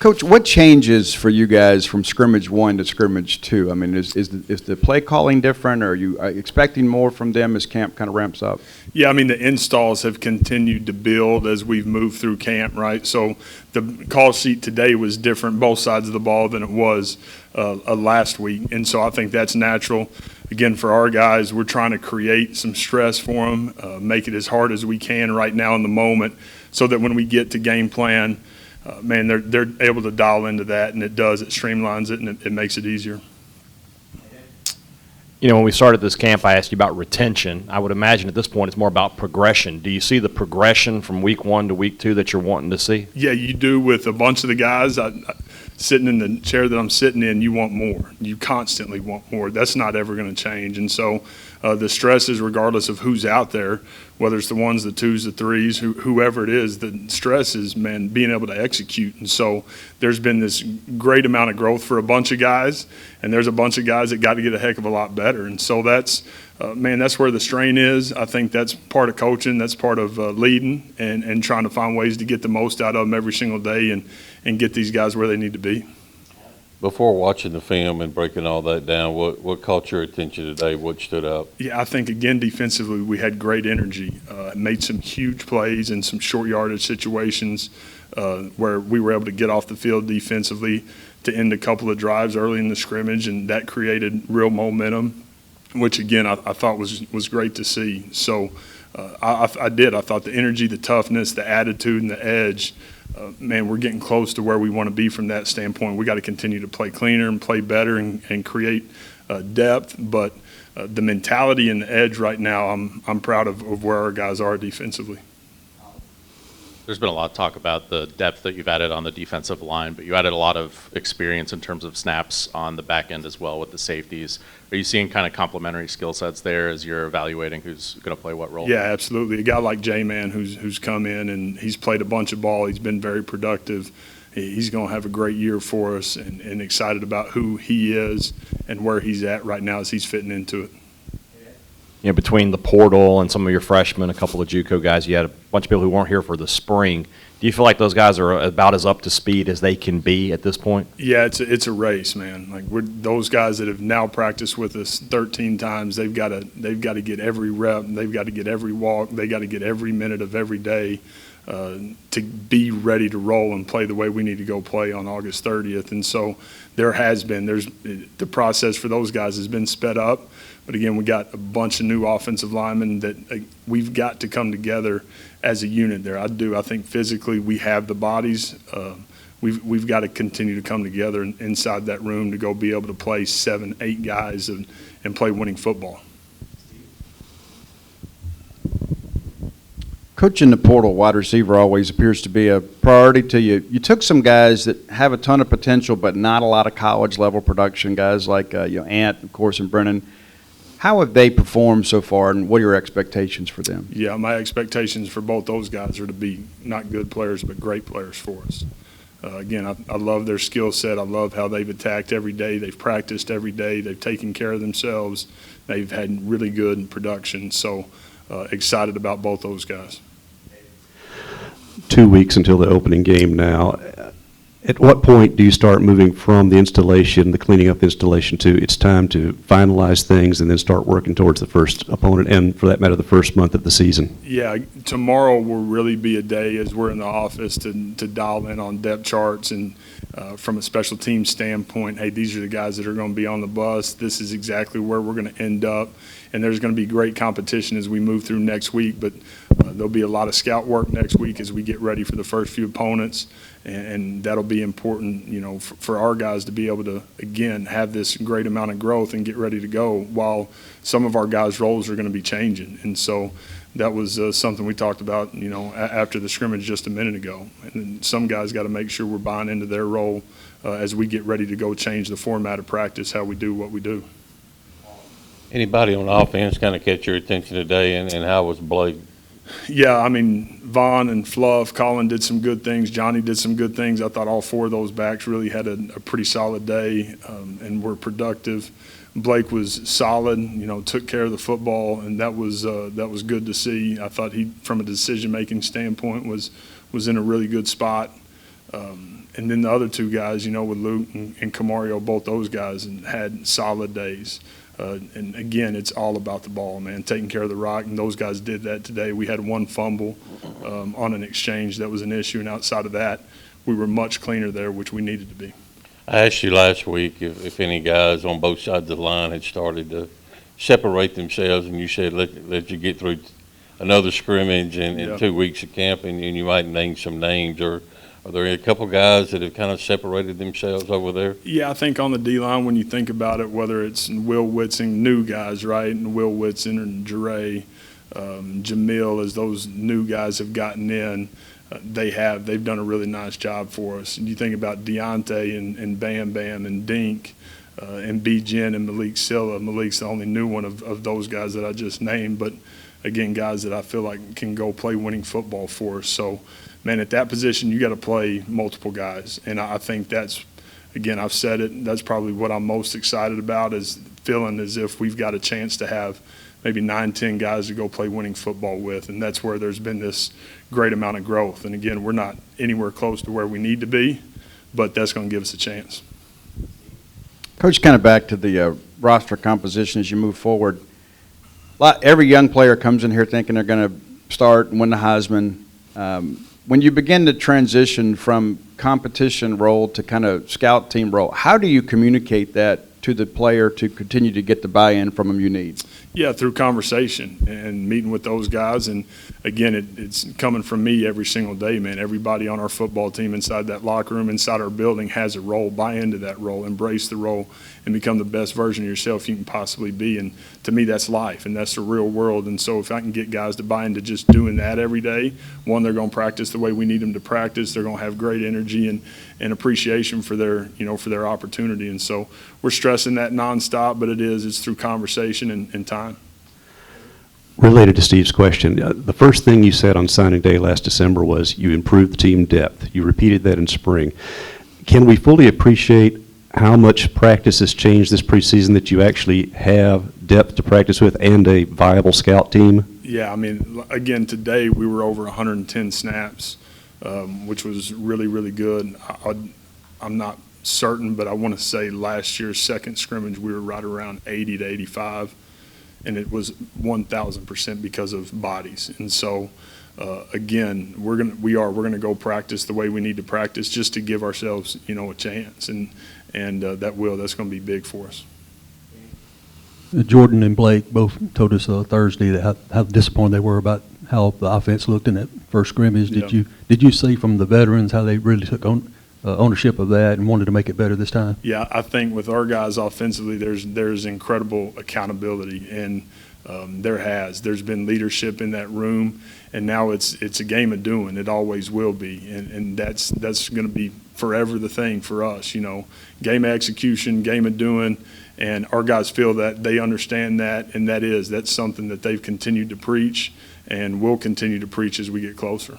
Coach, what changes for you guys from scrimmage 1 to scrimmage 2? I mean, is the play calling different? Or are you expecting more from them as camp kind of ramps up? Yeah, I mean, the installs have continued to build as we've moved through camp, right? So the call sheet today was different, both sides of the ball, than it was last week. And so I think that's natural. Again, for our guys, we're trying to create some stress for them, make it as hard as we can right now in the moment so that when we get to game plan, man, they're able to dial into that, and it does. It streamlines it, and it makes it easier. You know, when we started this camp, I asked you about retention. I would imagine at this point it's more about progression. Do you see the progression from week 1 to week 2 that you're wanting to see? Yeah, you do with a bunch of the guys. Sitting in the chair that I'm sitting in, you want more. You constantly want more. That's not ever going to change. And so the stress is regardless of who's out there, whether it's the ones, the twos, the threes, whoever it is, the stress is, man, being able to execute. And so there's been this great amount of growth for a bunch of guys, and there's a bunch of guys that got to get a heck of a lot better. And so that's, man, that's where the strain is. I think that's part of coaching. That's part of leading and trying to find ways to get the most out of them every single day and get these guys where they need to be. Before watching the film and breaking all that down, what caught your attention today? What stood out? Yeah, I think, again, defensively, we had great energy, made some huge plays in some short yardage situations where we were able to get off the field defensively to end a couple of drives early in the scrimmage, and that created real momentum, which, again, I thought was great to see. So I thought the energy, the toughness, the attitude, and the edge, man, we're getting close to where we want to be from that standpoint. We got to continue to play cleaner and play better and create depth. But the mentality and the edge right now, I'm proud of where our guys are defensively. There's been a lot of talk about the depth that you've added on the defensive line, but you added a lot of experience in terms of snaps on the back end as well with the safeties. Are you seeing kind of complementary skill sets there as you're evaluating who's going to play what role? Yeah, absolutely. A guy like J-Man who's come in and he's played a bunch of ball. He's been very productive. He's going to have a great year for us, and excited about who he is and where he's at right now as he's fitting into it. You know, between the portal and some of your freshmen, a couple of JUCO guys, you had a bunch of people who weren't here for the spring. Do you feel like those guys are about as up to speed as they can be at this point? Yeah, it's a race, man. Like those guys that have now practiced with us 13 times, they've got to get every rep, they've got to get every walk, they got to get every minute of every day to be ready to roll and play the way we need to go play on August 30th. And so there's the process for those guys has been sped up. But again, we got a bunch of new offensive linemen that we've got to come together as a unit there. I think physically we have the bodies. We've got to continue to come together inside that room to go be able to play 7, 8 guys and play winning football. Coaching the portal wide receiver always appears to be a priority to you. You took some guys that have a ton of potential but not a lot of college level production, guys like Ant, of course, and Brennan. How have they performed so far, and what are your expectations for them? Yeah, my expectations for both those guys are to be not good players but great players for us. Again, I love their skill set. I love how they've attacked every day. They've practiced every day. They've taken care of themselves. They've had really good production. So excited about both those guys. 2 weeks until the opening game now. At what point do you start moving from the installation, the cleaning up the installation, to it's time to finalize things and then start working towards the first opponent and, for that matter, the first month of the season? Yeah, tomorrow will really be a day as we're in the office to dial in on depth charts and from a special team standpoint, hey, these are the guys that are going to be on the bus. This is exactly where we're going to end up. And there's going to be great competition as we move through next week, but there'll be a lot of scout work next week as we get ready for the first few opponents, and that'll be important, for our guys to be able to, again, have this great amount of growth and get ready to go while some of our guys' roles are going to be changing. And so that was something we talked about, after the scrimmage just a minute ago. And then some guys got to make sure we're buying into their role as we get ready to go change the format of practice, how we do what we do. Anybody on offense kind of catch your attention today, and how was Blake? Yeah, I mean, Vaughn and Fluff, Colin did some good things. Johnny did some good things. I thought all 4 of those backs really had a pretty solid day and were productive. Blake was solid, took care of the football, and that was good to see. I thought he, from a decision-making standpoint, was in a really good spot. And then the other two guys, with Luke and Camario, both those guys had solid days. And again, it's all about the ball, man, taking care of the rock, and those guys did that today. We had one fumble on an exchange that was an issue, and outside of that, we were much cleaner there, which we needed to be. I asked you last week if any guys on both sides of the line had started to separate themselves, and you said let you get through another scrimmage and Yeah. 2 weeks of camping, and you might name some names. Or are there a couple guys that have kind of separated themselves over there? Yeah, I think on the D-line, when you think about it, whether it's Will Whitson, new guys, right, and Will Whitson and Jure, Jamil, as those new guys have gotten in, they've done a really nice job for us. And you think about Deontay and Bam Bam and Dink and B-Jen and Malik Silla. Malik's the only new one of those guys that I just named, but again, guys that I feel like can go play winning football for us. So, man, at that position, you got to play multiple guys. And I think that's, again, I've said it, that's probably what I'm most excited about, is feeling as if we've got a chance to have maybe 9, 10 guys to go play winning football with. And that's where there's been this great amount of growth. And again, we're not anywhere close to where we need to be, but that's going to give us a chance. Coach, kind of back to the roster composition as you move forward. Every young player comes in here thinking they're going to start and win the Heisman. When you begin to transition from competition role to kind of scout team role, how do you communicate that to the player to continue to get the buy-in from them you need? Yeah, through conversation and meeting with those guys. And again, it's coming from me every single day, man. Everybody on our football team inside that locker room, inside our building, has a role. Buy into that role, embrace the role, and become the best version of yourself you can possibly be. And to me, that's life, and that's the real world. And so if I can get guys to buy into just doing that every day, one, they're going to practice the way we need them to practice. They're going to have great energy and appreciation for their opportunity. And so we're stressing that nonstop, but it's through conversation and time. Related to Steve's question, the first thing you said on signing day last December was you improved the team depth. You repeated that in spring. Can we fully appreciate how much practice has changed this preseason, that you actually have depth to practice with and a viable scout team? Yeah, I mean, again, today we were over 110 snaps, which was really, really good. I'm not certain, but I want to say last year's second scrimmage we were right around 80 to 85. And it was 1,000% because of bodies. And so, again, we're gonna go practice the way we need to practice just to give ourselves, a chance. And that's gonna be big for us. Jordan and Blake both told us Thursday that how disappointed they were about how the offense looked in that first scrimmage. Did you see from the veterans how they really took ownership of that and wanted to make it better this time? Yeah, I think with our guys offensively, there's incredible accountability, and there's been leadership in that room, and now it's a game of doing. It always will be, and that's going to be forever the thing for us. Game of execution, game of doing, and our guys feel that they understand that, and that's something that they've continued to preach and will continue to preach as we get closer.